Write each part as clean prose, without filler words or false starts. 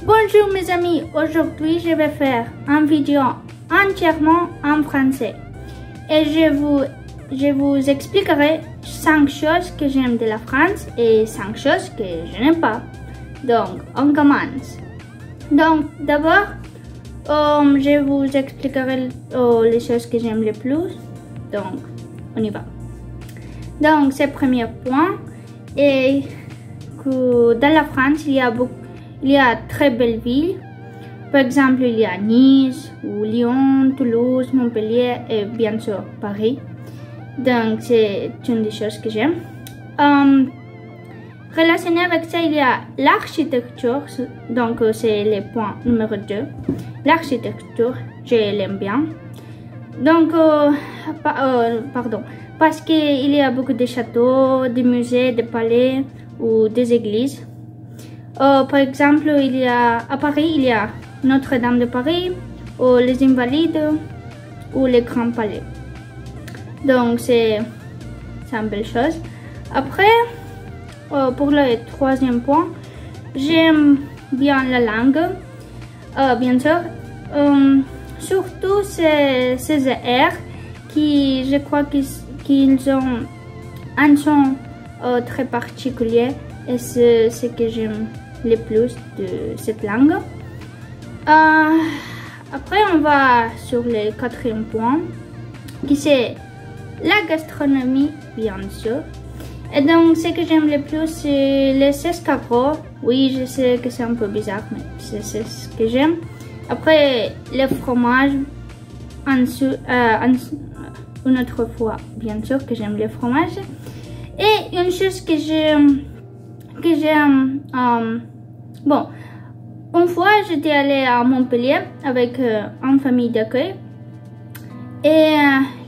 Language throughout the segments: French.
Bonjour mes amis, aujourd'hui je vais faire une vidéo entièrement en français et je vous expliquerai 5 choses que j'aime de la France et 5 choses que je n'aime pas. Donc on commence. Donc d'abord, je vous expliquerai les choses que j'aime le plus. Donc on y va. Donc c'est le premier point et que dans la France il y a très belles villes. Par exemple, il y a Nice, ou Lyon, Toulouse, Montpellier et bien sûr Paris. Donc, c'est une des choses que j'aime. Relationné avec ça, il y a l'architecture. Donc, c'est le point numéro 2. L'architecture, je l'aime bien. Donc, parce qu'il y a beaucoup de châteaux, de musées, de palais ou des églises. Par exemple, à Paris, il y a Notre-Dame de Paris, ou les Invalides, ou les Grands Palais. Donc, c'est une belle chose. Après, pour le troisième point, j'aime bien la langue, bien sûr. Surtout ces airs qui, je crois qu'ils ont un son très particulier et c'est ce que j'aime le plus de cette langue. Après, on va sur le quatrième point, qui c'est la gastronomie, bien sûr. Et donc, ce que j'aime le plus, c'est les escargots. Oui, je sais que c'est un peu bizarre, mais c'est ce que j'aime. Après, le fromage, une autre fois, bien sûr, que j'aime le fromage. Et une chose que j'aime, bon, une fois j'étais allée à Montpellier avec une famille d'accueil et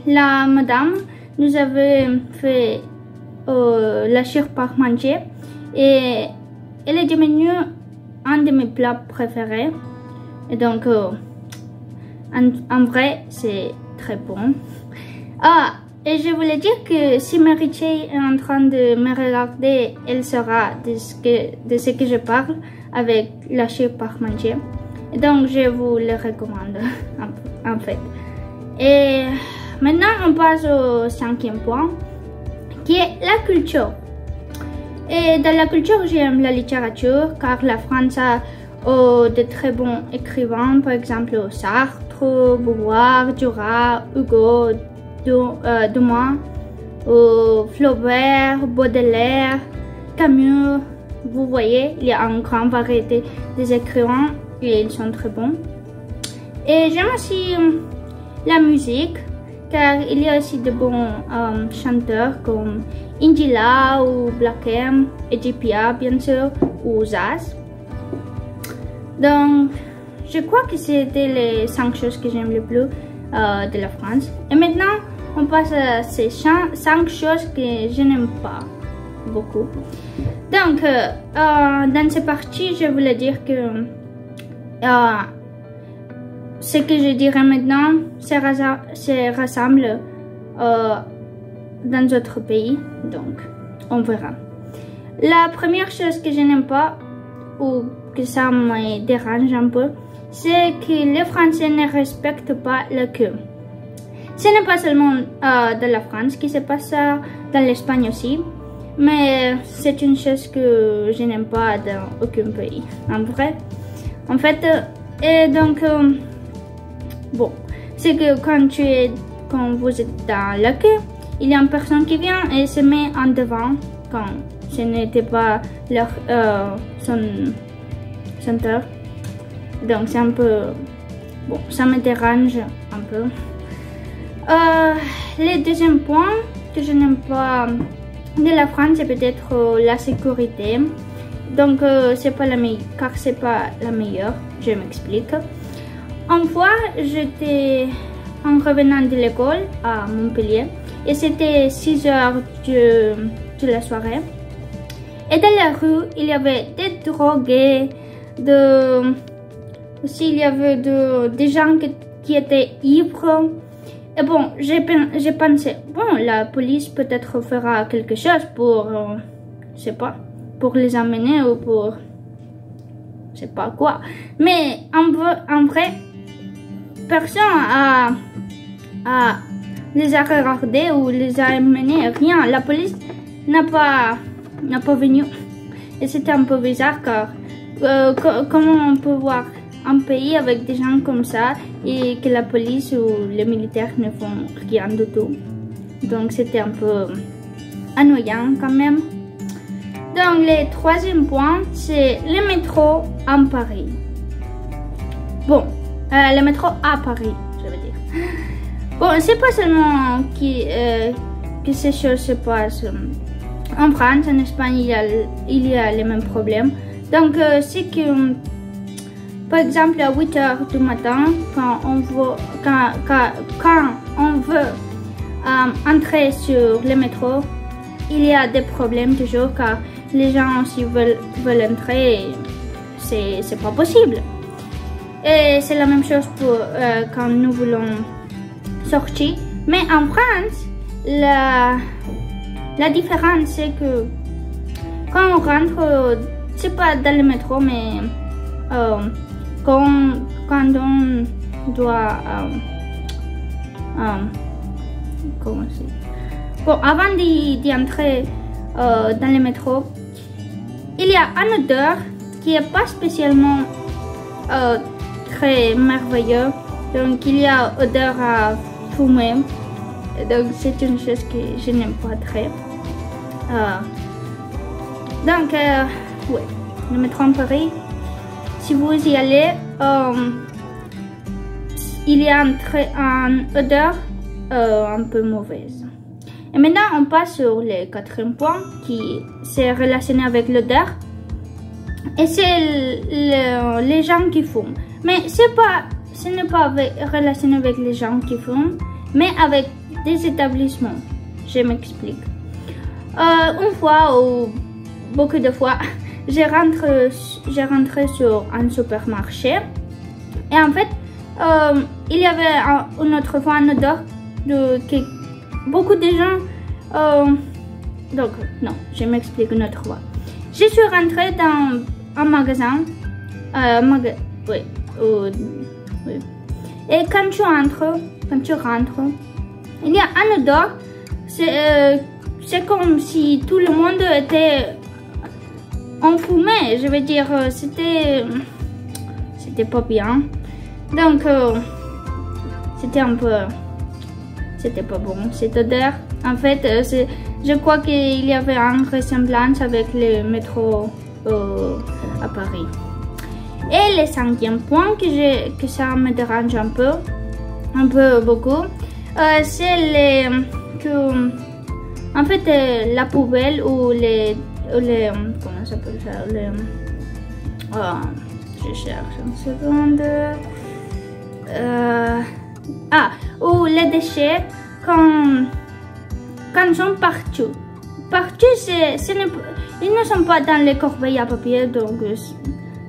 la madame nous avait fait la chair parmentier et elle est devenue un de mes plats préférés et donc en vrai c'est très bon. Et je voulais dire que si Marie-Chey est en train de me regarder, elle saura de ce que je parle avec la chair parmentier. Et donc, je vous le recommande, en fait. Et maintenant, on passe au cinquième point, qui est la culture. Et dans la culture, j'aime la littérature, car la France a de très bons écrivains, par exemple Sartre, Beauvoir, Duras, Hugo, Dumas, Flaubert, Baudelaire, Camus. Vous voyez, il y a une grande variété des écrivains et ils sont très bons. Et j'aime aussi la musique, car il y a aussi de bons chanteurs comme Indila ou Black M, Edith Piaf bien sûr, ou Zaz. Donc, je crois que c'était les 5 choses que j'aime le plus de la France. Et maintenant, on passe à ces 5 choses que je n'aime pas beaucoup. Donc, dans cette partie, je voulais dire que ce que je dirais maintenant se rassemble dans d'autres pays. Donc, on verra. La première chose que je n'aime pas, ou que ça me dérange un peu, c'est que les Français ne respectent pas le queue. Ce n'est pas seulement dans la France qui se passe ça, dans l'Espagne aussi, mais c'est une chose que je n'aime pas dans aucun pays, en vrai. En fait, et donc, bon, c'est que quand vous êtes dans la queue, il y a une personne qui vient et se met en devant quand ce n'était pas son heure. Donc c'est un peu, bon, ça me dérange un peu. Le deuxième point que je n'aime pas de la France, c'est peut-être la sécurité. Donc c'est pas la meilleure, car c'est pas la meilleure. Je m'explique. Une fois, j'étais en revenant de l'école à Montpellier et c'était 6 heures de la soirée. Et dans la rue, il y avait des drogués, aussi il y avait des gens qui étaient ivres. Et bon, j'ai pensé, bon, la police peut-être fera quelque chose pour, je sais pas, pour les emmener ou pour sais pas quoi. Mais en vrai, personne les a regardés ou les a menés, rien. La police n'a pas venu. Et c'était un peu bizarre car comment on peut voir un pays avec des gens comme ça et que la police ou les militaires ne font rien du tout. Donc c'était un peu ennuyant quand même. Donc le troisième point, c'est le métro en Paris. Bon, le métro à Paris, je veux dire. Bon, c'est pas seulement que ces choses se passent en France, en Espagne, il y a les mêmes problèmes. Donc, c'est que, par exemple, à 8 h du matin, quand on veut entrer sur le métro, il y a des problèmes toujours car les gens aussi veulent entrer, c'est pas possible. Et c'est la même chose pour quand nous voulons sortir. Mais en France, la différence c'est que quand on rentre, c'est pas dans le métro, mais quand on doit comment c'est? Bon, avant d'y entrer dans le métro, il y a une odeur qui n'est pas spécialement très merveilleuse. Donc il y a odeur à fumée. Donc c'est une chose que je n'aime pas très. Donc ouais, le métro en Paris, si vous y allez, il y a une odeur un peu mauvaise. Et maintenant on passe sur le quatrième point qui s'est relationné avec l'odeur. Et c'est les gens qui fument. Mais ce n'est pas relationné avec les gens qui fument, mais avec des établissements. Je m'explique. Une fois ou beaucoup de fois, j'ai rentré sur un supermarché. Et en fait, il y avait une autre fois une odeur que beaucoup de gens... donc, non, je m'explique une autre fois. Je suis rentrée dans un magasin. Oui. Et quand tu rentres, il y a une odeur. C'est comme si tout le monde était enfumé. Je veux dire, c'était pas bien. Donc, c'était pas bon cette odeur. En fait, je crois qu'il y avait une ressemblance avec le métro à Paris. Et le cinquième point que ça me dérange un peu beaucoup, c'est que en fait la poubelle ou les comment ça s'appelle ça, je cherche une seconde, ou les déchets quand ils sont partout, ils ne sont pas dans les corbeilles à papier, donc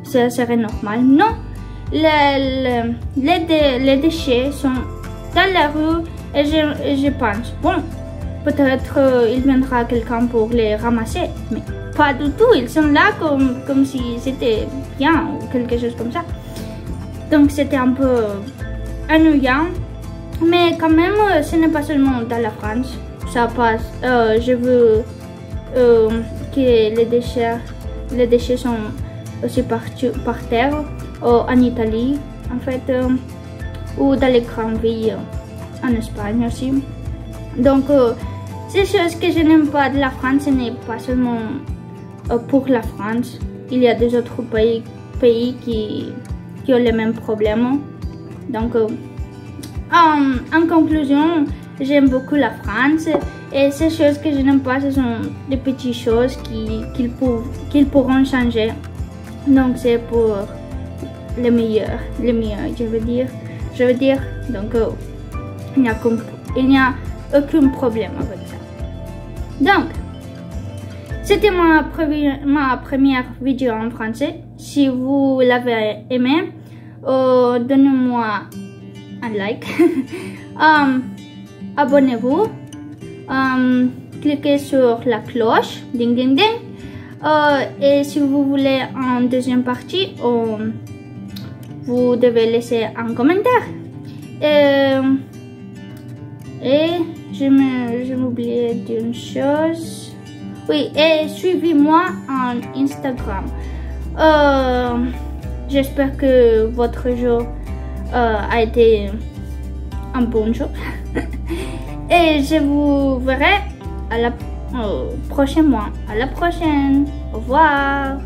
ça serait normal. Non, les déchets sont dans la rue et je pense, bon, peut-être il viendra quelqu'un pour les ramasser, mais pas du tout, ils sont là comme si c'était bien ou quelque chose comme ça. Donc c'était un peu ennuyant, mais quand même ce n'est pas seulement dans la France, ça passe. Je veux que les déchets sont aussi par terre, en Italie en fait, ou dans les grandes villes en Espagne aussi. Donc ces choses que je n'aime pas de la France, ce n'est pas seulement pour la France, il y a des autres pays qui ont les mêmes problèmes. Donc en conclusion, j'aime beaucoup la France, et ces choses que je n'aime pas, ce sont des petites choses qu'ils pourront changer. Donc c'est pour le meilleur, je veux dire. Donc il n'y a aucun problème avec ça. Donc c'était ma première vidéo en français. Si vous l'avez aimé, donnez-moi un like, abonnez-vous, cliquez sur la cloche, ding ding ding, Et si vous voulez en deuxième partie, vous devez laisser un commentaire. Et je m'oubliais d'une chose. Oui, et suivez-moi en Instagram. J'espère que votre jour a été un bon jour. Et je vous verrai au prochain mois. À la prochaine. Au revoir.